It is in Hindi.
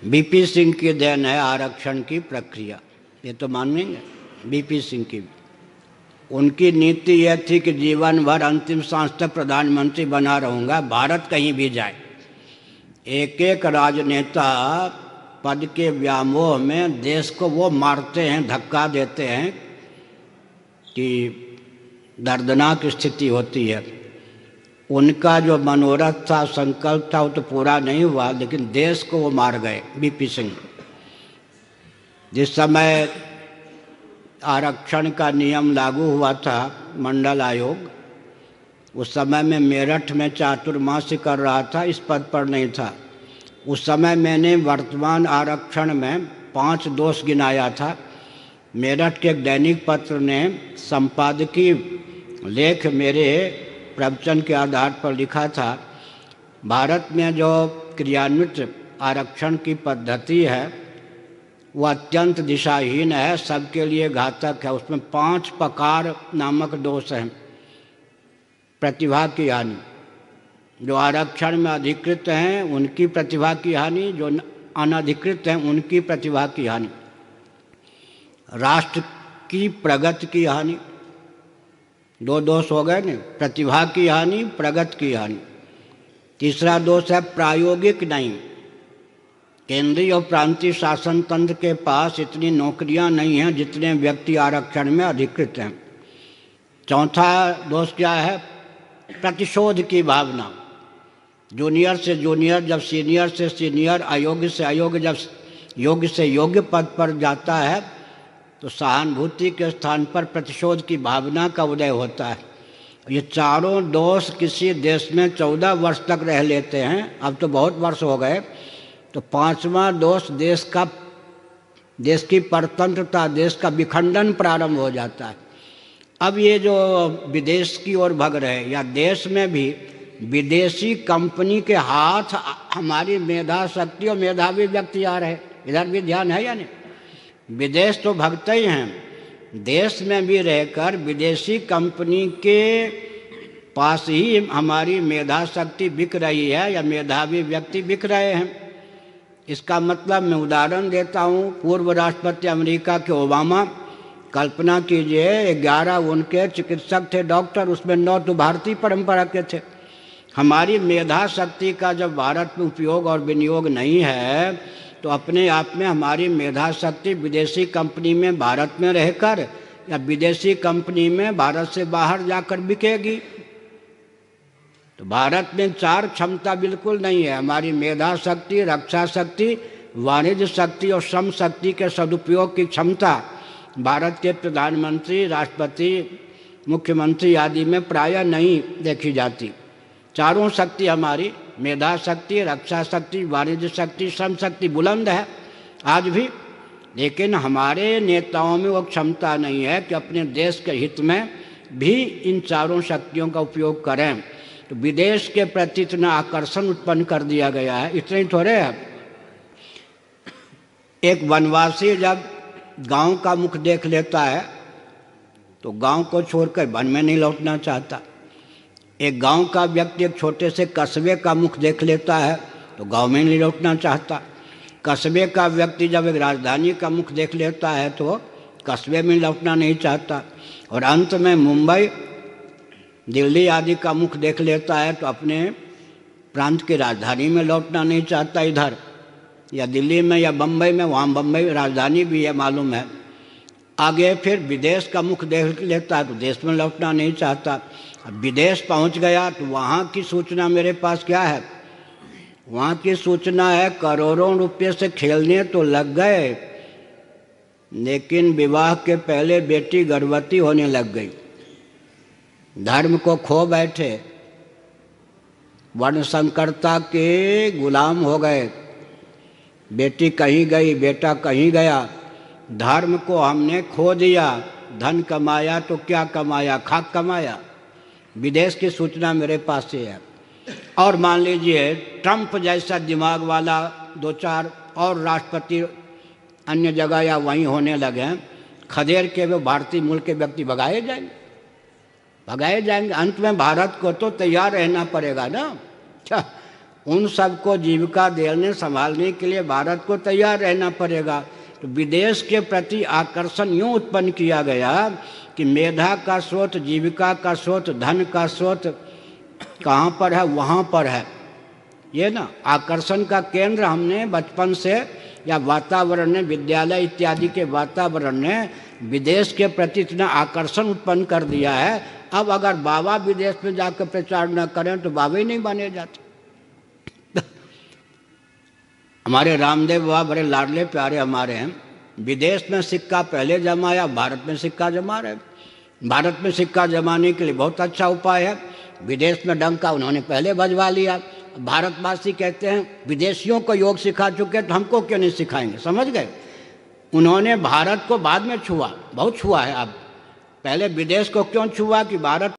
बीपी सिंह की देन है आरक्षण की प्रक्रिया, ये तो मानेंगे। बीपी सिंह की उनकी नीति यह थी कि जीवन भर अंतिम सांस तक प्रधानमंत्री बना रहूँगा, भारत कहीं भी जाए। एक एक राजनेता पद के व्यामोह में देश को वो मारते हैं, धक्का देते हैं कि दर्दनाक स्थिति होती है। उनका जो मनोरथ था, संकल्प था, वो तो पूरा नहीं हुआ, लेकिन देश को वो मार गए बीपी सिंह। जिस समय आरक्षण का नियम लागू हुआ था, मंडल आयोग, उस समय में मेरठ में चातुर्मास्य कर रहा था, इस पद पर नहीं था। उस समय मैंने वर्तमान आरक्षण में 5 दोष गिनाया था। मेरठ के एक दैनिक पत्र ने संपादकीय लेख मेरे प्रवचन के आधार पर लिखा था, भारत में जो क्रियान्वित आरक्षण की पद्धति है वह अत्यंत दिशाहीन है, सबके लिए घातक है। उसमें 5 प्रकार नामक दोष हैं। प्रतिभा की हानि, जो आरक्षण में अधिकृत हैं उनकी प्रतिभा की हानि, जो अनधिकृत हैं उनकी प्रतिभा की हानि। राष्ट्र की प्रगति की हानि, 2 दोष हो गए न, प्रतिभा की हानि, प्रगति की हानि। तीसरा दोष है प्रायोगिक नहीं, केंद्रीय और प्रांतीय शासन तंत्र के पास इतनी नौकरियां नहीं हैं जितने व्यक्ति आरक्षण में अधिकृत हैं। चौथा दोष क्या है? प्रतिशोध की भावना। जूनियर से जूनियर जब सीनियर से सीनियर, अयोग्य से अयोग्य जब योग्य से योग्य पद पर जाता है तो सहानुभूति के स्थान पर प्रतिशोध की भावना का उदय होता है। ये चारों दोष किसी देश में 14 वर्ष तक रह लेते हैं, अब तो बहुत वर्ष हो गए, तो 5वां दोष देश की परतंत्रता, देश का विखंडन प्रारंभ हो जाता है। अब ये जो विदेश की ओर भग रहे, या देश में भी विदेशी कंपनी के हाथ हमारी मेधा शक्ति और मेधावी व्यक्ति आ रहे, इधर भी ध्यान है या नहीं? विदेश तो भगते ही हैं, देश में भी रहकर विदेशी कंपनी के पास ही हमारी मेधा शक्ति बिक रही है या मेधावी व्यक्ति बिक रहे हैं। इसका मतलब मैं उदाहरण देता हूँ, पूर्व राष्ट्रपति अमेरिका के ओबामा, कल्पना कीजिए 11 उनके चिकित्सक थे, डॉक्टर, उसमें 9 तो भारतीय परंपरा के थे। हमारी मेधा शक्ति का जब भारत में उपयोग और विनियोग नहीं है तो अपने आप में हमारी मेधा शक्ति विदेशी कंपनी में भारत में रहकर या विदेशी कंपनी में भारत से बाहर जाकर बिकेगी। तो भारत में 4 क्षमता बिल्कुल नहीं है, हमारी मेधा शक्ति, रक्षा शक्ति, वाणिज्य शक्ति और श्रम शक्ति के सदुपयोग की क्षमता भारत के प्रधानमंत्री, राष्ट्रपति, मुख्यमंत्री आदि में प्रायः नहीं देखी जाती। चारों शक्ति हमारी, मेधा शक्ति, रक्षा शक्ति, वाणिज्य शक्ति, श्रम शक्ति बुलंद है आज भी, लेकिन हमारे नेताओं में वो क्षमता नहीं है कि अपने देश के हित में भी इन चारों शक्तियों का उपयोग करें। तो विदेश के प्रति इतना आकर्षण उत्पन्न कर दिया गया है। इतने ही थोड़े है, एक वनवासी जब गांव का मुख देख लेता है तो गांव को छोड़कर वन में नहीं लौटना चाहता। एक गांव का व्यक्ति एक छोटे से कस्बे का मुख देख लेता है तो गांव में नहीं लौटना चाहता। कस्बे का व्यक्ति जब एक राजधानी का मुख देख लेता है तो कस्बे में लौटना नहीं चाहता। और अंत में मुंबई, दिल्ली आदि का मुख देख लेता है तो अपने प्रांत की राजधानी में लौटना नहीं चाहता, इधर या दिल्ली में या बम्बई में, वहाँ बम्बई राजधानी भी है मालूम है। आगे फिर विदेश का मुख देख लेता है तो देश में लौटना नहीं चाहता। अब विदेश पहुँच गया तो वहाँ की सूचना मेरे पास क्या है? वहाँ की सूचना है करोड़ों रुपये से खेलने तो लग गए, लेकिन विवाह के पहले बेटी गर्भवती होने लग गई। धर्म को खो बैठे, वर्ण संकरता के गुलाम हो गए। बेटी कहीं गई, बेटा कहीं गया, धर्म को हमने खो दिया। धन कमाया तो क्या कमाया? खाक कमाया। विदेश की सूचना मेरे पास से है। और मान लीजिए ट्रंप जैसा दिमाग वाला 2-4 और राष्ट्रपति अन्य जगह या वहीं होने लगे, खदेड़ के वो भारतीय मूल के व्यक्ति भगाए जाएंगे। अंत में भारत को तो तैयार रहना पड़ेगा ना। उन सबको जीविका देने संभालने के लिए भारत को तैयार रहना पड़ेगा। तो विदेश के प्रति आकर्षण यूँ उत्पन्न किया गया कि मेधा का स्रोत, जीविका का स्रोत, धन का स्रोत कहाँ पर है, वहाँ पर है। ये ना आकर्षण का केंद्र हमने बचपन से, या वातावरण ने, विद्यालय इत्यादि के वातावरण ने विदेश के प्रति इतना आकर्षण उत्पन्न कर दिया है। अब अगर बाबा विदेश में जाकर प्रचार न करें तो बाबा ही नहीं बने जाते। हमारे रामदेव बाबा बड़े लाडले प्यारे हमारे हैं। विदेश में सिक्का पहले जमाया, भारत में सिक्का जमा रहे। भारत में सिक्का जमाने के लिए बहुत अच्छा उपाय है, विदेश में डंका उन्होंने पहले बजवा लिया। भारतवासी कहते हैं विदेशियों को योग सिखा चुके तो हमको क्यों नहीं सिखाएंगे, समझ गए। उन्होंने भारत को बाद में छुआ, बहुत छुआ है। अब पहले विदेश को क्यों छुआ कि भारत